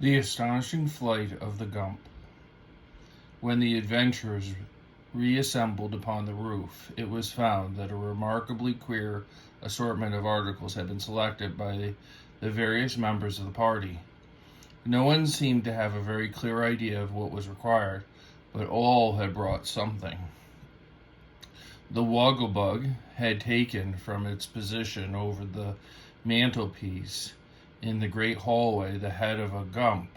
The astonishing flight of the gump. When the adventurers reassembled upon the roof, it was found that a remarkably queer assortment of articles had been selected by the various members of the party. No one seemed to have a very clear idea of what was required, but all had brought something. The wogglebug had taken from its position over the mantelpiece in the great hallway the head of a gump,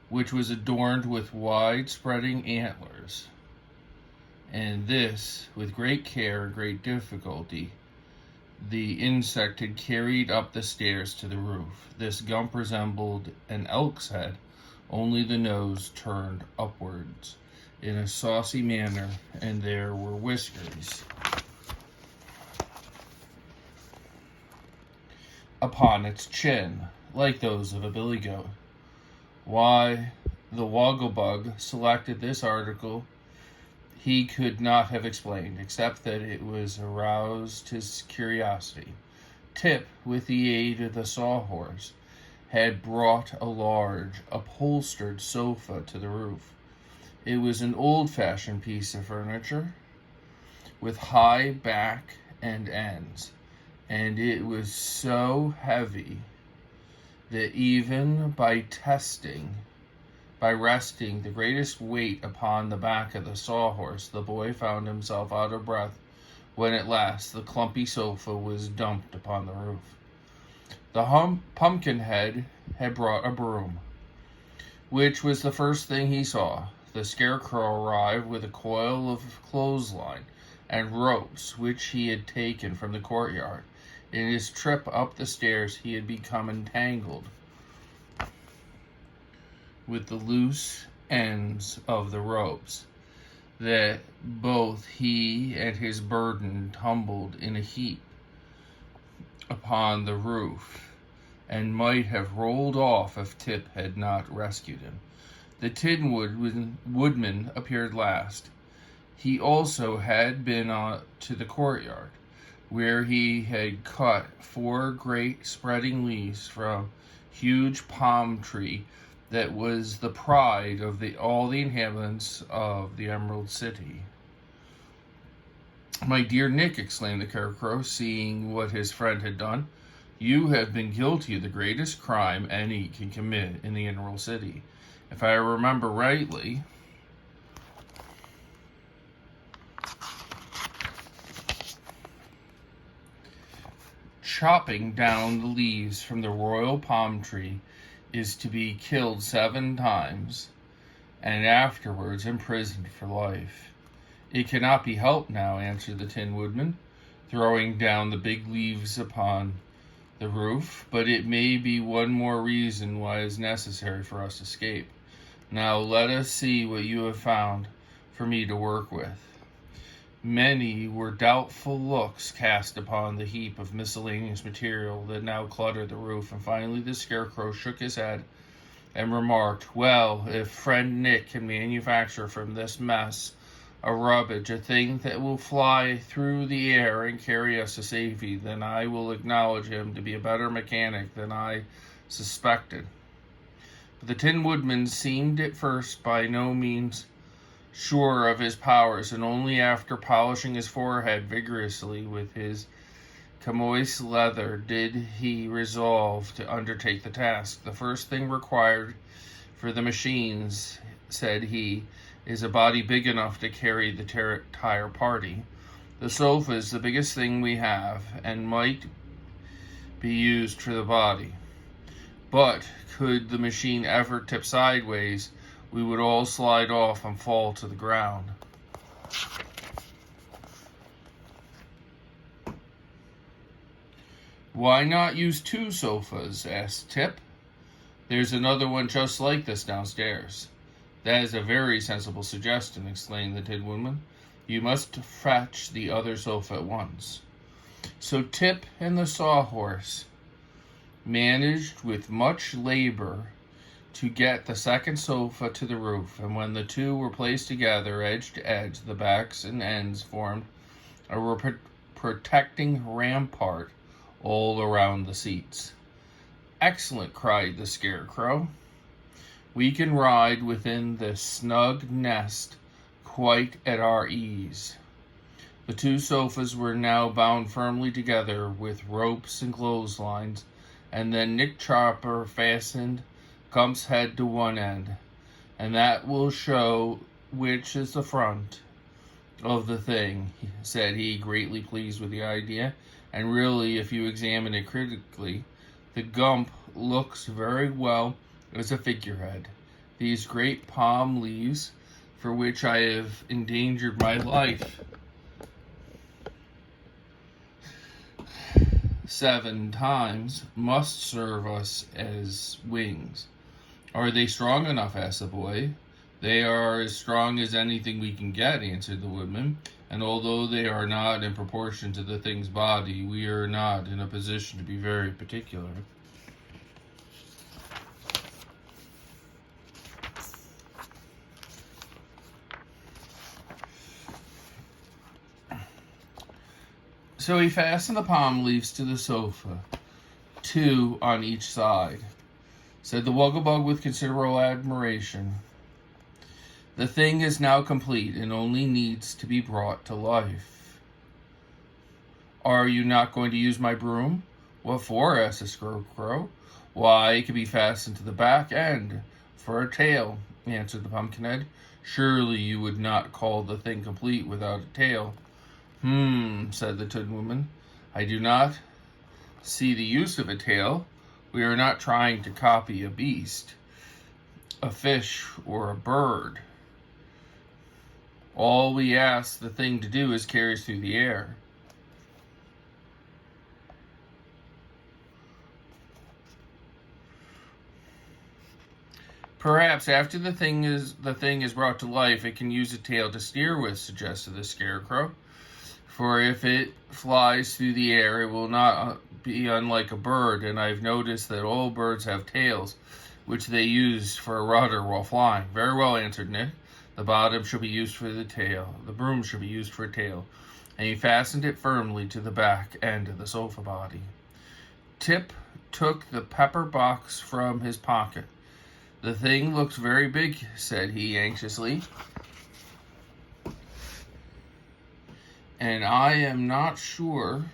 which was adorned with wide-spreading antlers, and this, with great care and great difficulty, the insect had carried up the stairs to the roof. This gump resembled an elk's head, only the nose turned upwards in a saucy manner, and there were whiskers upon its chin, like those of a billy goat. Why the wogglebug selected this article he could not have explained, except that it was aroused his curiosity. Tip, with the aid of the sawhorse, had brought a large, upholstered sofa to the roof. It was an old-fashioned piece of furniture, with high back and ends, and it was so heavy that even by resting the greatest weight upon the back of the sawhorse, the boy found himself out of breath when at last the clumpy sofa was dumped upon the roof. The Pumpkinhead had brought a broom, which was the first thing he saw. The Scarecrow arrived with a coil of clothesline and ropes, which he had taken from the courtyard. In his trip up the stairs, he had become entangled with the loose ends of the ropes, that both he and his burden tumbled in a heap upon the roof, and might have rolled off if Tip had not rescued him. The Tin Woodman appeared last. He also had been to the courtyard, where he had cut 4 great spreading leaves from huge palm tree that was the pride of all the inhabitants of the Emerald City. "My dear Nick," exclaimed the Scarecrow, seeing what his friend had done, "you have been guilty of the greatest crime any can commit in the Emerald City. If I remember rightly, chopping down the leaves from the royal palm tree is to be killed 7 times, and afterwards imprisoned for life." "It cannot be helped now," answered the Tin Woodman, throwing down the big leaves upon the roof, "but it may be one more reason why it is necessary for us to escape. Now let us see what you have found for me to work with." Many were doubtful looks cast upon the heap of miscellaneous material that now cluttered the roof, and finally the Scarecrow shook his head and remarked, "Well, if friend Nick can manufacture from this mess of rubbish a thing that will fly through the air and carry us to safety, then I will acknowledge him to be a better mechanic than I suspected." But the Tin Woodman seemed at first by no means sure of his powers, and only after polishing his forehead vigorously with his chamois leather did he resolve to undertake the task. "The first thing required for the machines," said he, "is a body big enough to carry the entire party. The sofa is the biggest thing we have, and might be used for the body. But could the machine ever tip sideways, we would all slide off and fall to the ground." "Why not use 2 sofas?" asked Tip. "There's another one just like this downstairs." "That is a very sensible suggestion," exclaimed the Tin Woodman. "You must fetch the other sofa at once." So Tip and the Sawhorse managed with much labor to get the second sofa to the roof, and when the 2 were placed together edge to edge, the backs and ends formed a protecting rampart all around the seats. "Excellent," cried the Scarecrow. "We can ride within this snug nest quite at our ease." The two sofas were now bound firmly together with ropes and clotheslines, and then Nick Chopper fastened Gump's head to one end, "and that will show which is the front of the thing," said he, greatly pleased with the idea. "And really, if you examine it critically, the gump looks very well as a figurehead. These great palm leaves, for which I have endangered my life 7 times, must serve us as wings." "Are they strong enough?" asked the boy. "They are as strong as anything we can get," answered the woodman, "and although they are not in proportion to the thing's body, we are not in a position to be very particular." So he fastened the palm leaves to the sofa, 2 on each side. Said the Wugglebug with considerable admiration, "The thing is now complete and only needs to be brought to life." "Are you not going to use my broom?" "What for?" asked the Scarecrow. "Why, it can be fastened to the back end for a tail," answered the Pumpkinhead. "Surely you would not call the thing complete without a tail." Said the Tin Woodman. "I do not see the use of a tail. We are not trying to copy a beast, a fish, or a bird. All we ask the thing to do is carry us through the air." "Perhaps after the thing is brought to life, it can use a tail to steer with," suggested the Scarecrow. "For if it flies through the air, it will not be unlike a bird, and I've noticed that all birds have tails, which they use for a rudder while flying." "Very well," answered Nick. "The bottom shall be used for the tail. The broom shall be used for a tail." And he fastened it firmly to the back end of the sofa body. Tip took the pepper box from his pocket. "The thing looks very big," said he anxiously, "and I am not sure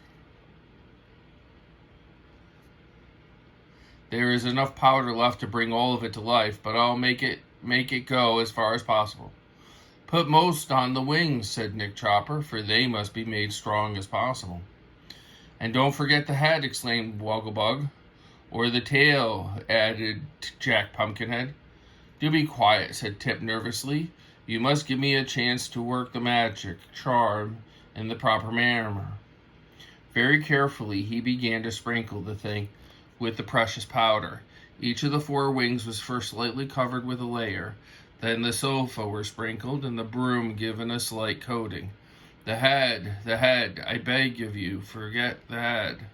there is enough powder left to bring all of it to life, but I'll make it go as far as possible." "Put most on the wings," said Nick Chopper, "for they must be made strong as possible." "And don't forget the head," exclaimed Wugglebug. "Or the tail," added Jack Pumpkinhead. "Do be quiet," said Tip nervously. "You must give me a chance to work the magic charm in the proper manner." Very carefully he began to sprinkle the thing with the precious powder. Each of the 4 wings was first lightly covered with a layer. Then the sofa were sprinkled and the broom given a slight coating. The head, I beg of you, forget the head,"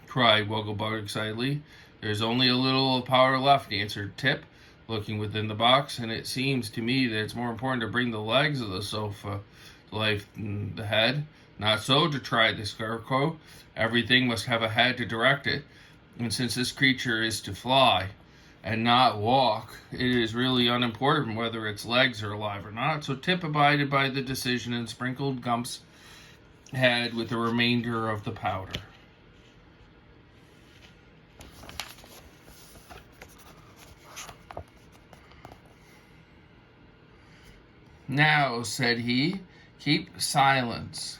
cried Wugglebug excitedly. "There's only a little powder left," answered Tip, looking within the box, "and it seems to me that it's more important to bring the legs of the sofa to life than the head." "Not so," detried the Scarecrow. "Everything must have a head to direct it, and since this creature is to fly and not walk, it is really unimportant whether its legs are alive or not." So Tip abided by the decision and sprinkled Gump's head with the remainder of the powder. "Now," said he, "keep silence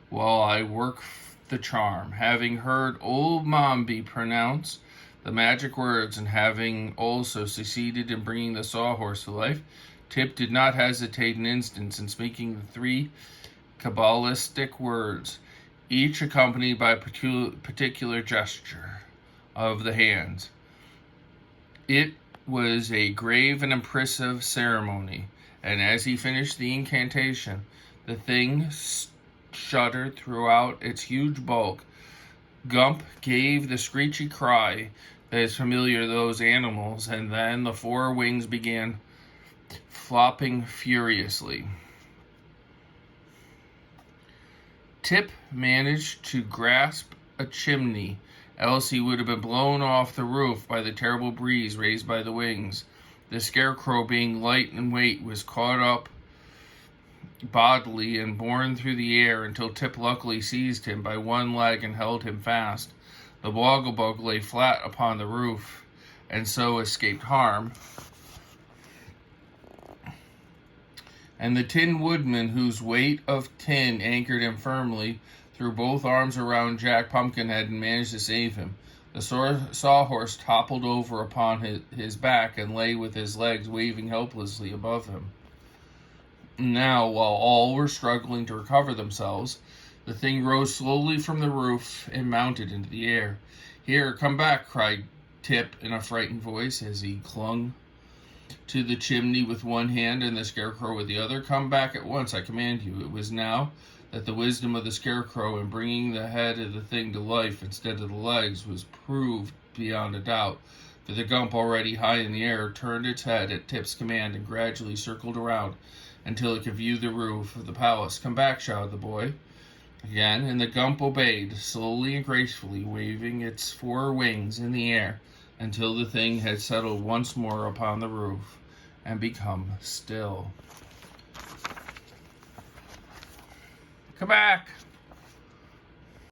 while I work the charm." Having heard old Mombi pronounce the magic words and having also succeeded in bringing the sawhorse to life, Tip did not hesitate an instant in speaking the 3 Kabbalistic words, each accompanied by a particular gesture of the hands. It was a grave and impressive ceremony, and as he finished the incantation, the thing shuddered throughout its huge bulk. Gump gave the screechy cry that is familiar to those animals, and then the 4 wings began flopping furiously. Tip managed to grasp a chimney else he would have been blown off the roof by the terrible breeze raised by the wings. The Scarecrow, being light in weight, was caught up bodily and borne through the air until Tip luckily seized him by one leg and held him fast. The Wogglebug lay flat upon the roof and so escaped harm. And the Tin Woodman, whose weight of tin anchored him firmly, threw both arms around Jack Pumpkinhead and managed to save him. The Sawhorse toppled over upon his back and lay with his legs waving helplessly above him. Now, while all were struggling to recover themselves, the thing rose slowly from the roof and mounted into the air. "Here, come back," cried Tip in a frightened voice as he clung to the chimney with one hand and the Scarecrow with the other. "Come back at once, I command you." It was now that the wisdom of the Scarecrow in bringing the head of the thing to life instead of the legs was proved beyond a doubt, for the Gump, already high in the air, turned its head at Tip's command and gradually circled around until it could view the roof of the palace. "Come back," shouted the boy again, and the Gump obeyed, slowly and gracefully, waving its four wings in the air until the thing had settled once more upon the roof and become still. Come back!